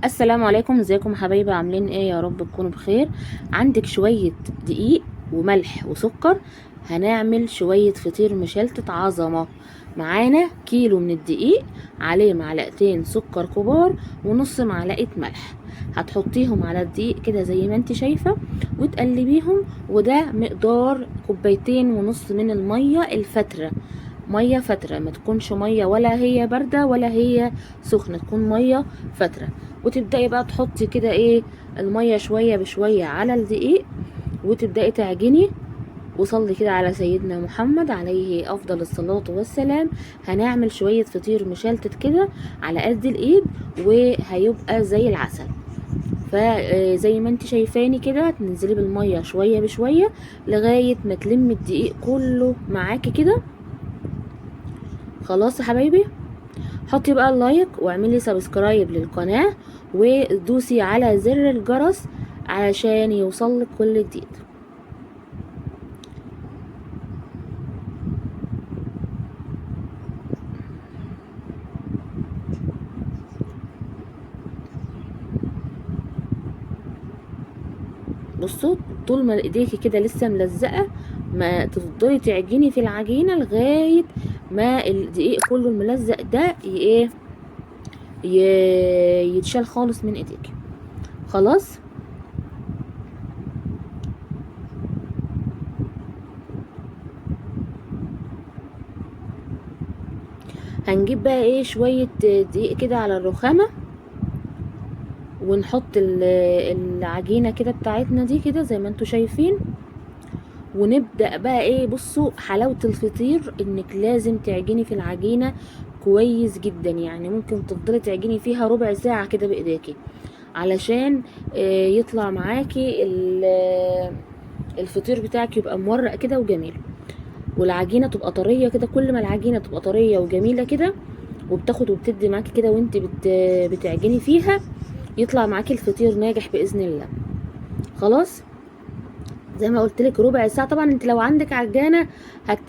السلام عليكم، ازيكم يا حبايبي؟ عاملين ايه؟ يا رب تكونوا بخير. عندك شوية دقيق وملح وسكر، هنعمل شوية فطير مشلتت عظمة. معانا كيلو من الدقيق، عليه معلقتين سكر كبار ونص معلقة ملح. هتحطيهم على الدقيق كده زي ما انت شايفة وتقلبيهم، وده مقدار كوبايتين ونص من المية الفترة. مية فترة، ما تكونش مية ولا هي باردة ولا هي سخنة، تكون مية فترة. وتبدأي بقى تحطي كده ايه المية شوية بشوية على الدقيق، وتبدأي تعجني. وصلي كده على سيدنا محمد عليه افضل الصلاة والسلام. هنعمل شوية فطير مشلتت كده على قد الايد، وهيبقى زي العسل. فزي ما انت شايفاني كده، تنزلي بالمية شوية بشوية لغاية ما تلم الدقيق كله معاكي كده. خلاص يا حبايبي، حطي بقى اللايك واعملي سبسكرايب للقناة، ودوسي على زر الجرس علشان يوصلك كل جديد. بصوا، طول ما ايديكي كده لسه ملزقة، ما تفضلي تعجني في العجينة لغاية ما الدقيق كله الملزق ده ايه يتشال خالص من ايديكي. خلاص. هنجيب بقى ايه شوية دقيق كده على الرخامة، ونحط العجينة كده بتاعتنا دي كده زي ما انتوا شايفين. ونبدأ بقى ايه، بصوا حلاوة الفطير انك لازم تعجني في العجينة كويس جدا. يعني ممكن تفضلي تعجني فيها ربع ساعة كده بايديكي علشان يطلع معاكي الفطير بتاعك يبقى مورق كده وجميل، والعجينة تبقى طرية كده. كل ما العجينة تبقى طرية وجميلة كده وبتاخد وبتدي معاكي كده وانت بتعجني فيها، يطلع معاكي الفطير ناجح بإذن الله. خلاص. زي ما قلت لك ربع ساعه. طبعا انت لو عندك عجانه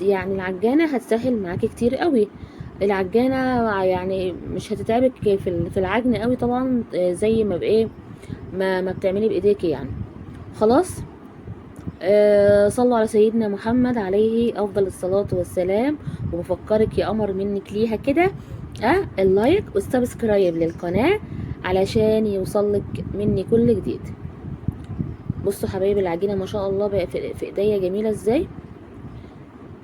يعني العجانه هتسهل معاكي كتير قوي. العجانه يعني مش هتتعبك في العجن قوي طبعا، زي ما بايه ما بتعملي بايديكي يعني. خلاص. صلوا على سيدنا محمد عليه افضل الصلاه والسلام. وبفكرك يا قمر منك ليها كده اللايك والسبسكرايب للقناه علشان يوصلك مني كل جديد. بصوا حبايبي، العجينه ما شاء الله بقى في ايديا جميله ازاي.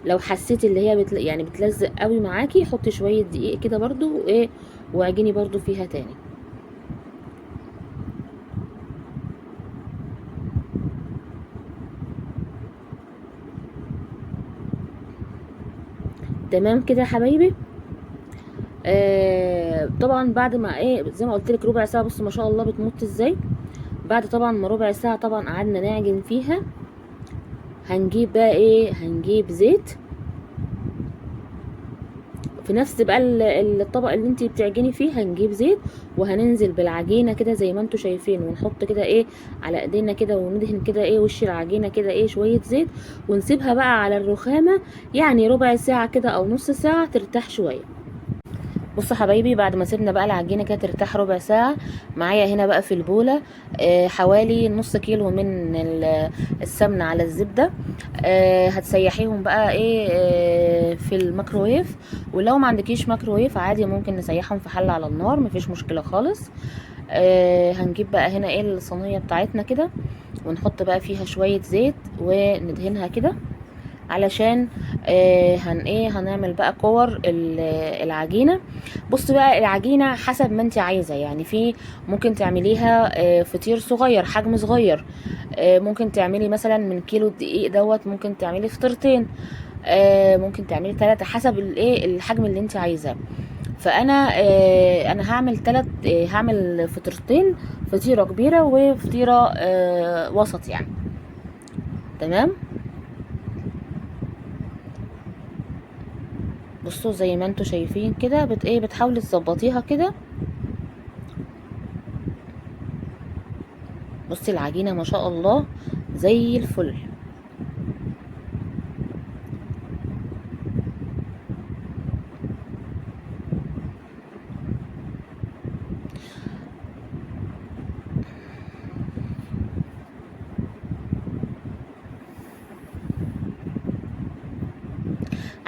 لو حسيتي اللي هي يعني بتلزق قوي معاكي، حطي شويه دقيق كده برضو وايه، واعجني برضو فيها تاني. تمام كده يا حبايبي. طبعا بعد ما ايه زي ما قلت لك ربع ساعه، بصوا ما شاء الله بتمط ازاي. بعد طبعا ما ربع ساعه طبعا قعدنا نعجن فيها، هنجيب بقى ايه، هنجيب زيت في نفس بقى الطبق اللي انتي بتعجني فيه. هنجيب زيت وهننزل بالعجينه كده زي ما انتوا شايفين، ونحط كده ايه على ايدينا كده، وندهن كده ايه وش العجينه كده ايه شويه زيت، ونسيبها بقى على الرخامه يعني ربع ساعه كده او نص ساعه ترتاح شويه. بصوا حبايبي، بعد ما سيبنا بقى العجينه كده ترتاح ربع ساعه، معايا هنا بقى في البوله حوالي نص كيلو من السمنه على الزبده. هتسيحيهم بقى ايه في الميكروويف. ولو ما عندكيش ميكروويف عادي ممكن نسيحهم في حله على النار، مفيش مشكله خالص. هنجيب بقى هنا ايه الصينيه بتاعتنا كده، ونحط بقى فيها شويه زيت وندهنها كده علشان هنعمل بقى كور العجينه. بص بقى العجينه حسب ما انت عايزه، يعني في ممكن تعمليها فطير صغير حجم صغير. ممكن تعملي مثلا من كيلو الدقيق دوت ممكن تعملي فطيرتين، ممكن تعملي 3 حسب الايه الحجم اللي انت عايزاه. فانا انا هعمل 3، هعمل فطيرتين، فطيره كبيره وفطيره وسط يعني. تمام. بصوا زي ما انتوا شايفين كده بتحاولي تظبطيها كده. بصي العجينه ما شاء الله زي الفل.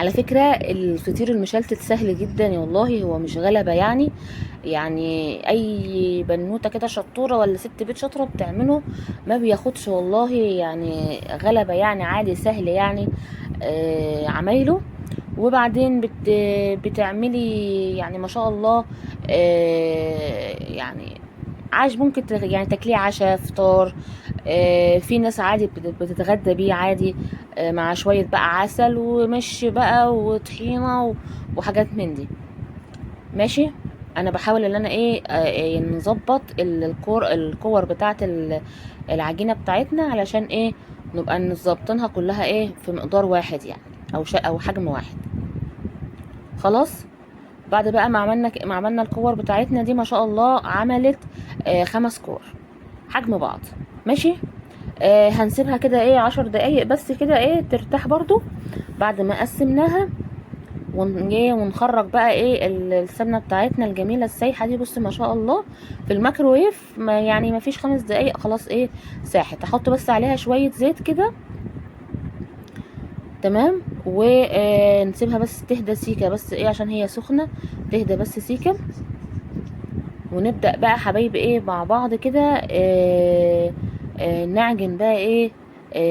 على فكرة الفطير المشلتت سهل جدا والله، هو مش غلبة يعني. يعني اي بنوتة كده شطورة ولا ست بيت شاطرة بتعمله، ما بياخدش والله يعني غلبة، يعني عادي سهل يعني عمايله. وبعدين بتعملي يعني ما شاء الله يعني ممكن يعني تاكليه عشاء فطار. في ناس عادي بتتغدى بيه عادي، مع شوية بقى عسل ومشي بقى وطحينة وحاجات من دي. ماشي. انا بحاول ان انا ايه نظبط الكور بتاعه العجينة بتاعتنا، علشان ايه نبقى نظبطنها كلها ايه في مقدار واحد يعني، او حجم واحد. خلاص. بعد بقى ما عملنا الكور بتاعتنا دي، ما شاء الله عملت 5 كور حجم بعض. ماشي. هنسيبها كده ايه 10 دقايق بس كده ايه ترتاح برضو. بعد ما قسمناها ونخرج بقى ايه السمنه بتاعتنا الجميله السايحه دي، بص ما شاء الله، في الميكروويف ما يعني ما فيش 5 دقايق خلاص ايه ساحت. احط بس عليها شويه زيت كده. تمام. ونسيبها بس تهدى سيكه، بس ايه عشان هي سخنه، تهدى بس سيكه. ونبدأ بقى حبايبي ايه مع بعض كده نعجن بقى ايه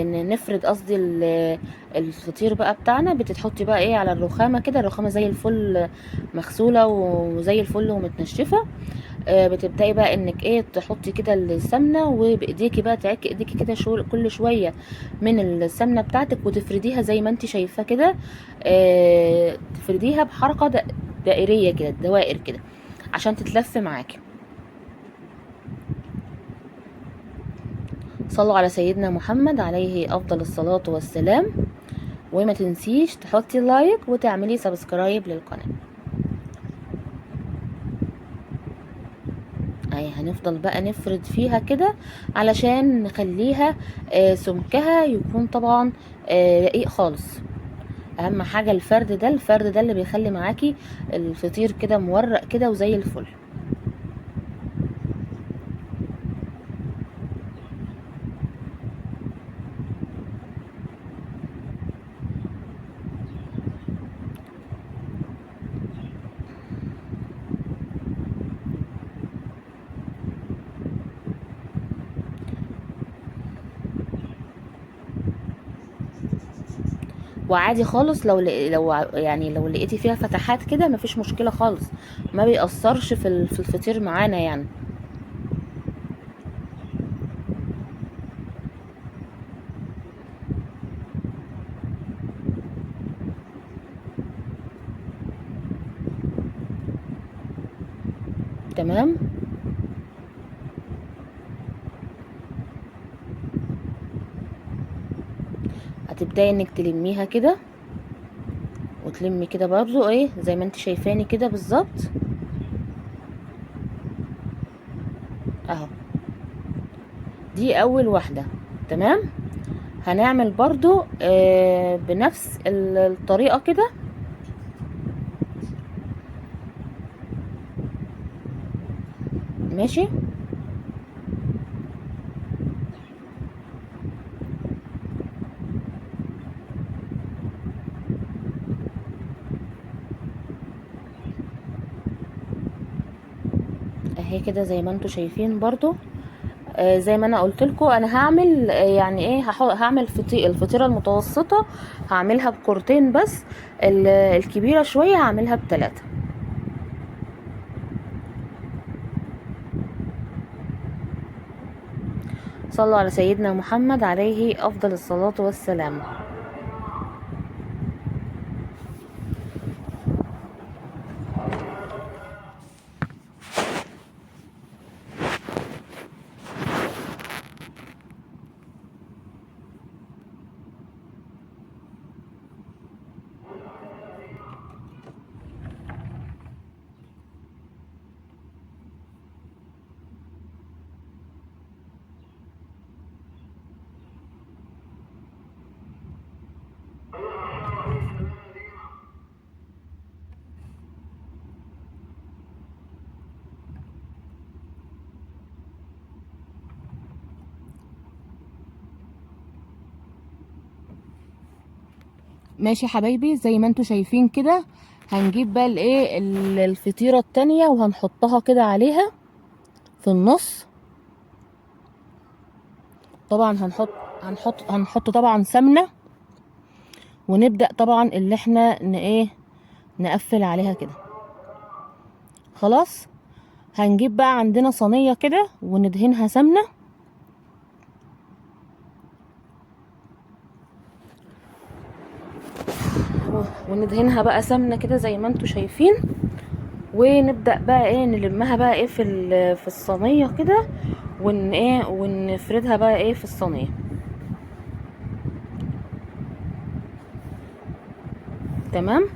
نفرد قصدي الفطير بقى بتاعنا. بتتحطي بقى ايه على الرخامة كده، الرخامة زي الفل مغسولة وزي الفل ومتنشفة. بتبدأي بقى انك ايه تحطي كده السمنة، وبايديكي بقى تعكي ايديكي كده كل شوية من السمنة بتاعتك، وتفرديها زي ما انت شايفة كده. تفرديها بحركة دائرية كده، دوائر كده، عشان تتلف معاكي. صلوا على سيدنا محمد عليه افضل الصلاة والسلام. وما تنسيش تحطي لايك وتعملي سبسكرايب للقناة. اهي هنفضل بقى نفرد فيها كده، علشان نخليها سمكها يكون طبعا رقيق خالص. اهم حاجة الفرد ده اللي بيخلي معاكي الفطير كده مورق كده وزي الفل. وعادي خالص لو لقيتي فيها فتحات كده مفيش مشكلة خالص، ما بيأثرش في الفطير معانا يعني. تمام. هتبداي انك تلميها كده، وتلمي كده برضو ايه زي ما انت شايفاني كده بالظبط اهو. دي اول واحدة. تمام. هنعمل برضو بنفس الطريقة كده. ماشي. اهي كده زي ما انتوا شايفين برضو. زي ما انا قلت لكم انا هعمل يعني ايه هعمل الفطيرة المتوسطة هعملها بكورتين بس. الكبيرة شوية هعملها ب3. صلوا على سيدنا محمد عليه افضل الصلاة والسلام. ماشي يا حبايبي، زي ما انتوا شايفين كده هنجيب بقى الايه الفطيره التانية وهنحطها كده عليها في النص. طبعا هنحط طبعا سمنه، ونبدا طبعا اللي احنا نقفل عليها كده. خلاص، هنجيب بقى عندنا صينيه كده وندهنها سمنه، وندهنها بقى سمنه كده زي ما انتوا شايفين، ونبدا بقى نلمها بقى في الصينيه كده، ونفردها بقى في الصينيه. تمام.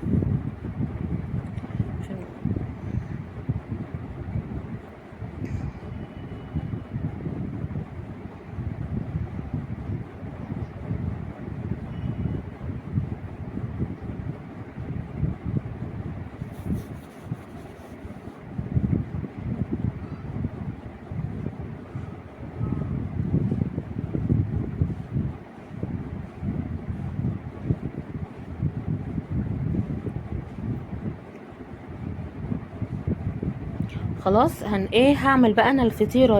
خلاص هعمل بقى انا الفطيره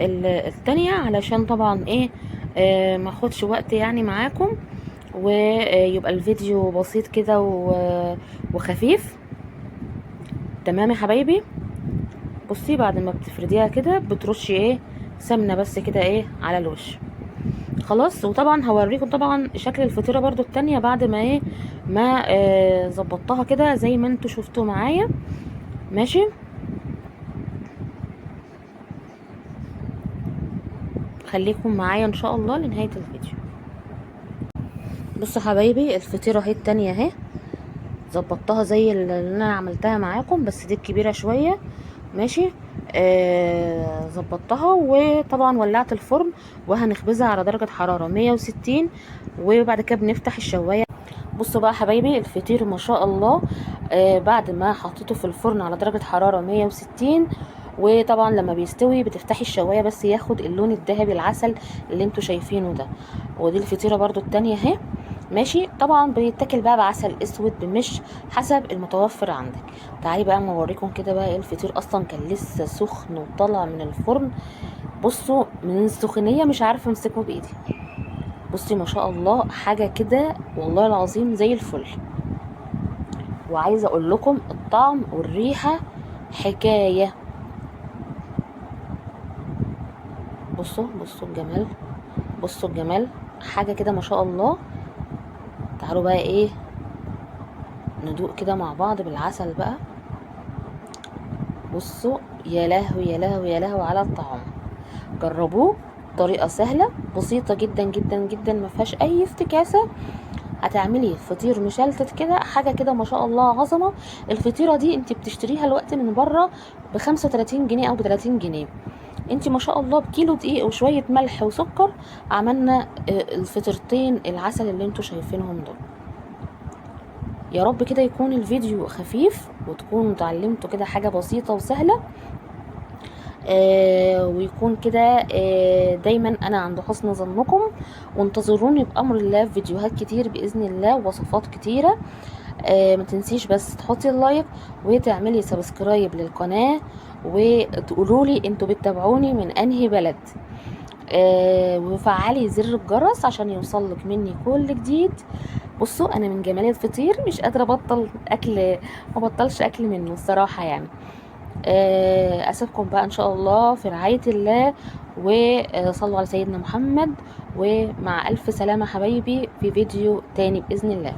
التانية، علشان طبعا ما اخدش وقت يعني معاكم، ويبقى الفيديو بسيط كده وخفيف. تمام يا حبايبي. بصي، بعد ما بتفرديها كده بترشي سمنه بس كده على الوش. خلاص. وطبعا هوريكم طبعا شكل الفطيره برضو التانية بعد ما ظبطتها كده زي ما انتوا شفتوا معايا. ماشي. خليكم معايا ان شاء الله لنهايه الفيديو. بصوا حبايبي، الفطيره اهي التانية اهي، ظبطتها زي اللي انا عملتها معاكم، بس دي الكبيره شويه. ماشي. ظبطتها، وطبعا ولعت الفرن وهنخبزها على درجه حراره 160، وبعد كده بنفتح الشوايه. بصوا بقى حبايبي، الفطير ما شاء الله بعد ما حطيته في الفرن على درجه حراره 160، وطبعا لما بيستوي بتفتحي الشوايه بس ياخد اللون الذهبي العسل اللي انتوا شايفينه ده. ودي الفطيره برضو التانية اهي. ماشي. طبعا بيتاكل بقى بعسل اسود بمش حسب المتوفر عندك. تعالي بقى اما اوريكم كده بقى الفطير اصلا كان لسه سخن وطالع من الفرن. بصوا من السخونيه مش عارفه امسكه بايدي. بصي ما شاء الله، حاجه كده والله العظيم زي الفل. وعايزه اقول لكم الطعم والريحه حكايه. بصوا الجمال، بصوا الجمال، حاجه كده ما شاء الله. تعالوا بقى ندوق كده مع بعض بالعسل بقى. بصوا، يا لهوي يا لهوي يا لهوي على الطعم. جربوه، طريقه سهله بسيطه جدا جدا جدا، ما فيهاش اي افتكاسه. هتعملي فطير مشلتت كده، حاجه كده ما شاء الله عظمه. الفطيره دي انت بتشتريها الوقت من بره ب 35 جنيه او ب 30 جنيه. انت ما شاء الله بكيلو دقيق وشويه ملح وسكر عملنا الفطيرتين العسل اللي انتوا شايفينهم دول. يا رب كده يكون الفيديو خفيف وتكونوا اتعلمتوا كده حاجه بسيطه وسهله. ويكون كده دايما انا عند حسن ظنكم، وانتظروني بامر الله في فيديوهات كتير باذن الله ووصفات كتيره. ما تنسيش بس تحطي اللايك وتعملي سبسكرايب للقناه، وتقولوا لي انتوا بتتابعوني من انهي بلد. وفعلي زر الجرس عشان يوصلك مني كل جديد. بصوا انا من جمال الفطير مش قادره ابطل اكل، ما بطلش اكل منه الصراحه يعني. اسيبكم بقى ان شاء الله في رعايه الله، وصلوا على سيدنا محمد، ومع الف سلامه حبايبي في فيديو تاني باذن الله.